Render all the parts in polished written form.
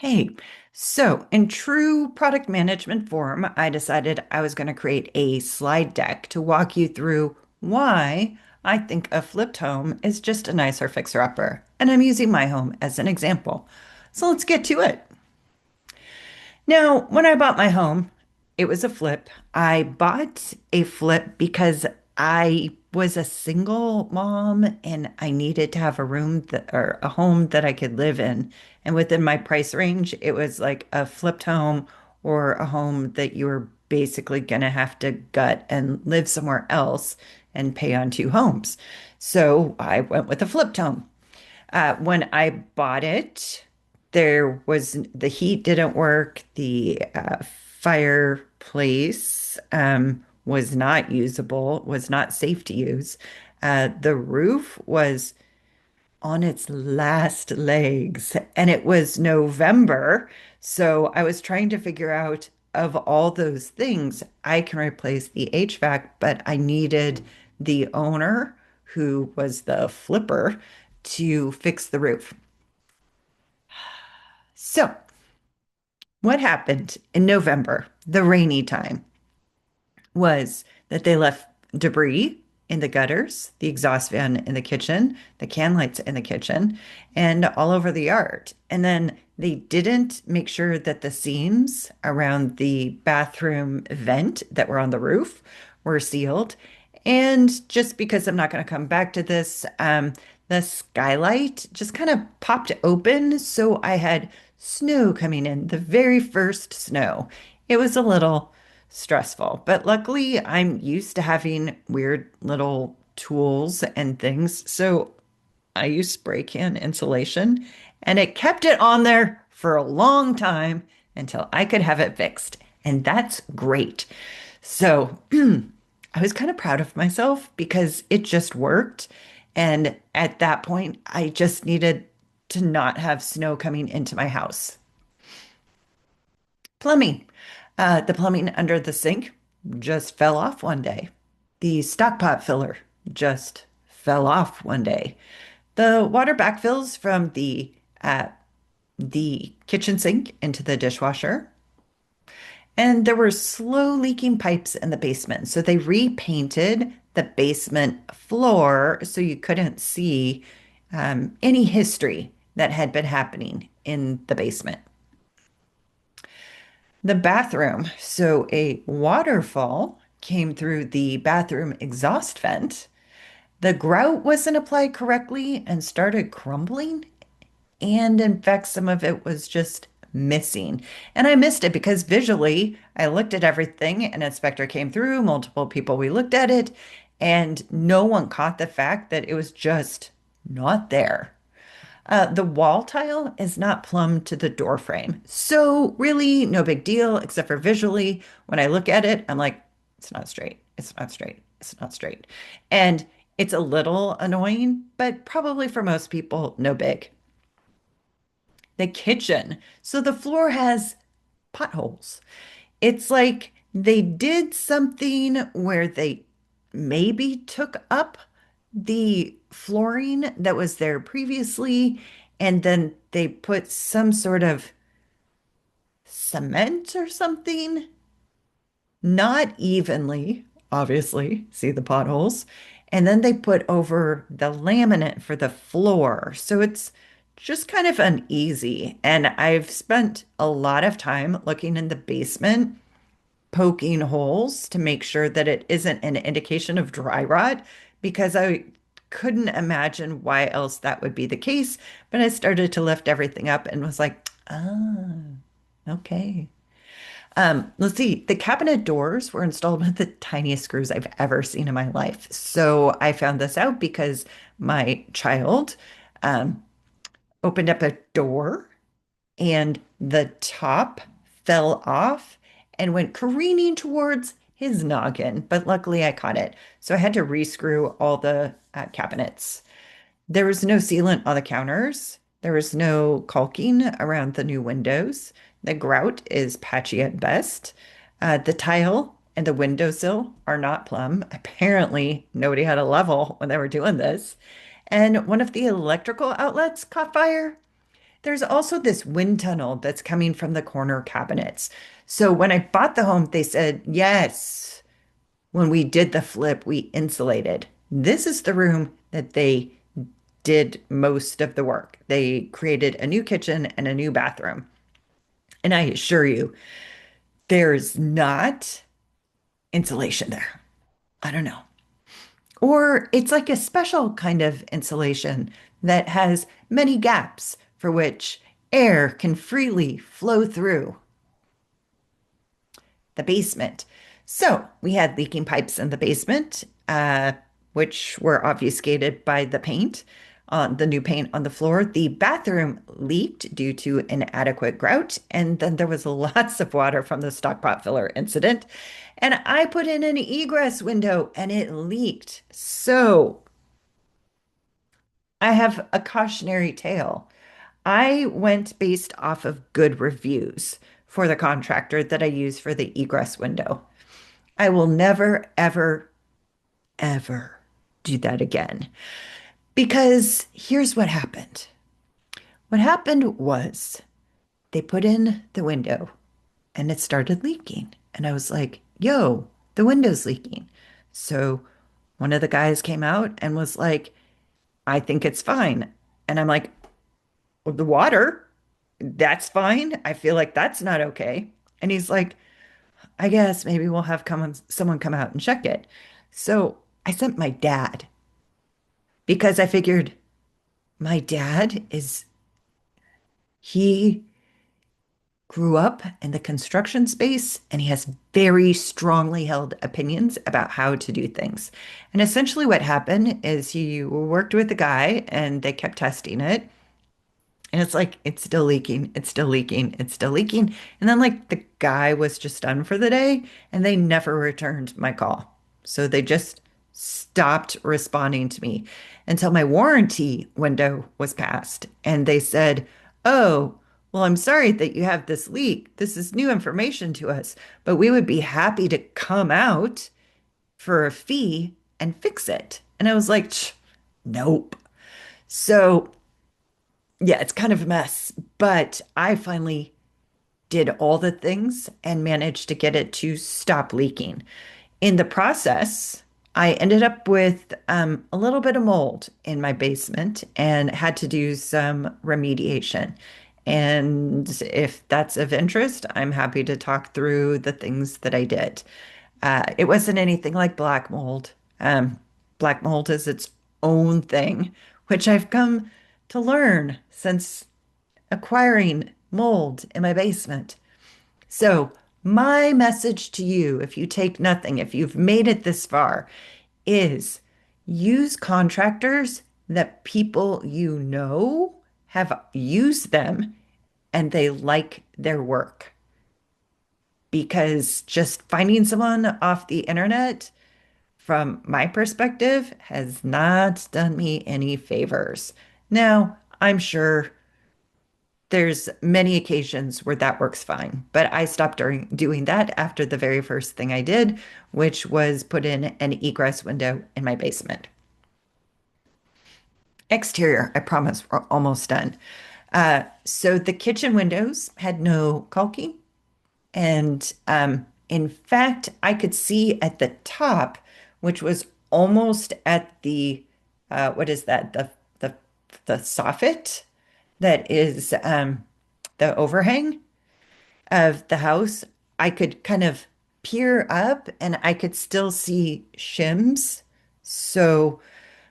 Hey, so in true product management form, I decided I was going to create a slide deck to walk you through why I think a flipped home is just a nicer fixer-upper. And I'm using my home as an example. So let's get to it. Now, when I bought my home, it was a flip. I bought a flip because I was a single mom and I needed to have a room that, or a home that I could live in. And within my price range, it was like a flipped home or a home that you were basically going to have to gut and live somewhere else and pay on two homes. So I went with a flipped home. When I bought it, there was the heat didn't work. The fireplace was not usable, was not safe to use. The roof was on its last legs, and it was November. So I was trying to figure out of all those things, I can replace the HVAC, but I needed the owner who was the flipper to fix the roof. So, what happened in November, the rainy time, was that they left debris in the gutters, the exhaust fan in the kitchen, the can lights in the kitchen, and all over the yard. And then they didn't make sure that the seams around the bathroom vent that were on the roof were sealed. And just because I'm not going to come back to this, the skylight just kind of popped open. So I had snow coming in, the very first snow. It was a little stressful. But luckily, I'm used to having weird little tools and things. So I used spray can insulation and it kept it on there for a long time until I could have it fixed. And that's great. So I was kind of proud of myself because it just worked. And at that point, I just needed to not have snow coming into my house. Plumbing. The plumbing under the sink just fell off one day. The stockpot filler just fell off one day. The water backfills from the kitchen sink into the dishwasher. And there were slow leaking pipes in the basement. So they repainted the basement floor so you couldn't see any history that had been happening in the basement. The bathroom. So a waterfall came through the bathroom exhaust vent. The grout wasn't applied correctly and started crumbling. And in fact, some of it was just missing. And I missed it because visually I looked at everything, an inspector came through, multiple people, we looked at it, and no one caught the fact that it was just not there. The wall tile is not plumbed to the door frame. So really no big deal, except for visually. When I look at it, I'm like, it's not straight. It's not straight. It's not straight. And it's a little annoying, but probably for most people, no big. The kitchen. So the floor has potholes. It's like they did something where they maybe took up the flooring that was there previously, and then they put some sort of cement or something, not evenly, obviously, see the potholes, and then they put over the laminate for the floor. So it's just kind of uneasy. And I've spent a lot of time looking in the basement poking holes to make sure that it isn't an indication of dry rot because I couldn't imagine why else that would be the case. But I started to lift everything up and was like, ah, okay. Let's see. The cabinet doors were installed with the tiniest screws I've ever seen in my life. So I found this out because my child um, opened up a door and the top fell off and went careening towards his noggin. But luckily, I caught it. So I had to rescrew all the cabinets. There was no sealant on the counters. There was no caulking around the new windows. The grout is patchy at best. The tile and the windowsill are not plumb. Apparently, nobody had a level when they were doing this. And one of the electrical outlets caught fire. There's also this wind tunnel that's coming from the corner cabinets. So when I bought the home, they said, yes, when we did the flip, we insulated. This is the room that they did most of the work. They created a new kitchen and a new bathroom. And I assure you, there's not insulation there. I don't know. Or it's like a special kind of insulation that has many gaps for which air can freely flow through the basement. So we had leaking pipes in the basement, which were obfuscated by the paint on the new paint on the floor. The bathroom leaked due to inadequate grout, and then there was lots of water from the stockpot filler incident. And I put in an egress window and it leaked. So I have a cautionary tale. I went based off of good reviews for the contractor that I use for the egress window. I will never, ever, ever do that again. Because here's what happened. What happened was they put in the window and it started leaking. And I was like, yo, the window's leaking. So one of the guys came out and was like, I think it's fine. And I'm like, well, the water, that's fine. I feel like that's not okay. And he's like, I guess maybe we'll have someone come out and check it. So I sent my dad because I figured my dad is, he grew up in the construction space and he has very strongly held opinions about how to do things. And essentially, what happened is he worked with the guy and they kept testing it. And it's like, it's still leaking, it's still leaking, it's still leaking. And then, like, the guy was just done for the day and they never returned my call. So they just stopped responding to me until my warranty window was passed. And they said, oh, well, I'm sorry that you have this leak. This is new information to us, but we would be happy to come out for a fee and fix it. And I was like, nope. So yeah, it's kind of a mess, but I finally did all the things and managed to get it to stop leaking. In the process, I ended up with a little bit of mold in my basement and had to do some remediation. And if that's of interest, I'm happy to talk through the things that I did. It wasn't anything like black mold. Black mold is its own thing, which I've come to learn since acquiring mold in my basement. So, my message to you, if you take nothing, if you've made it this far, is use contractors that people you know have used them and they like their work. Because just finding someone off the internet, from my perspective, has not done me any favors. Now, I'm sure there's many occasions where that works fine, but I stopped doing that after the very first thing I did, which was put in an egress window in my basement. Exterior, I promise, we're almost done. So the kitchen windows had no caulking, and in fact, I could see at the top, which was almost at the what is that? The the soffit that is the overhang of the house. I could kind of peer up and I could still see shims. So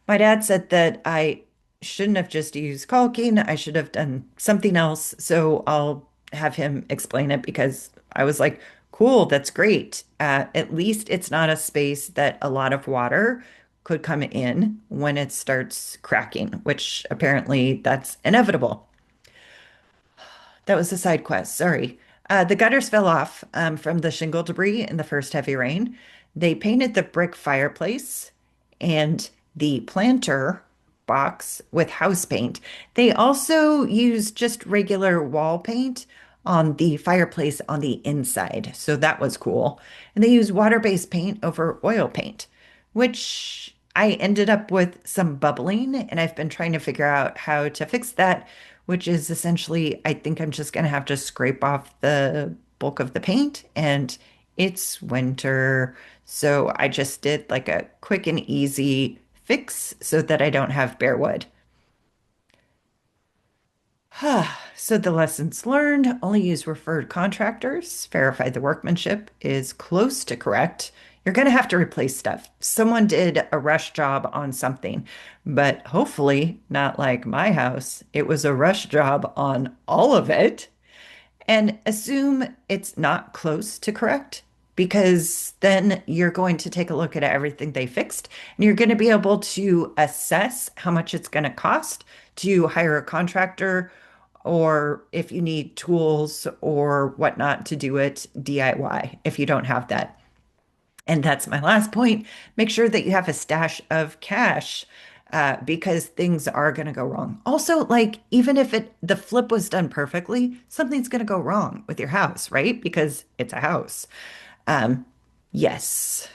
my dad said that I shouldn't have just used caulking. I should have done something else. So I'll have him explain it because I was like, cool, that's great. At least it's not a space that a lot of water could come in when it starts cracking, which apparently that's inevitable. That was a side quest. Sorry. The gutters fell off from the shingle debris in the first heavy rain. They painted the brick fireplace and the planter box with house paint. They also used just regular wall paint on the fireplace on the inside. So that was cool. And they used water-based paint over oil paint, which I ended up with some bubbling, and I've been trying to figure out how to fix that which is essentially, I think I'm just going to have to scrape off the bulk of the paint and it's winter. So I just did like a quick and easy fix so that I don't have bare wood. So the lessons learned, only use referred contractors, verify the workmanship is close to correct. You're going to have to replace stuff. Someone did a rush job on something, but hopefully not like my house. It was a rush job on all of it. And assume it's not close to correct because then you're going to take a look at everything they fixed and you're going to be able to assess how much it's going to cost to hire a contractor or if you need tools or whatnot to do it DIY if you don't have that. And that's my last point. Make sure that you have a stash of cash because things are going to go wrong. Also, like even if the flip was done perfectly, something's going to go wrong with your house, right? Because it's a house. Um, yes,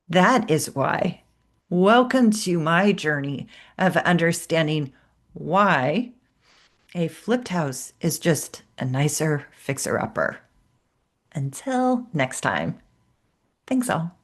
that is why. Welcome to my journey of understanding why a flipped house is just a nicer fixer-upper. Until next time, thanks all.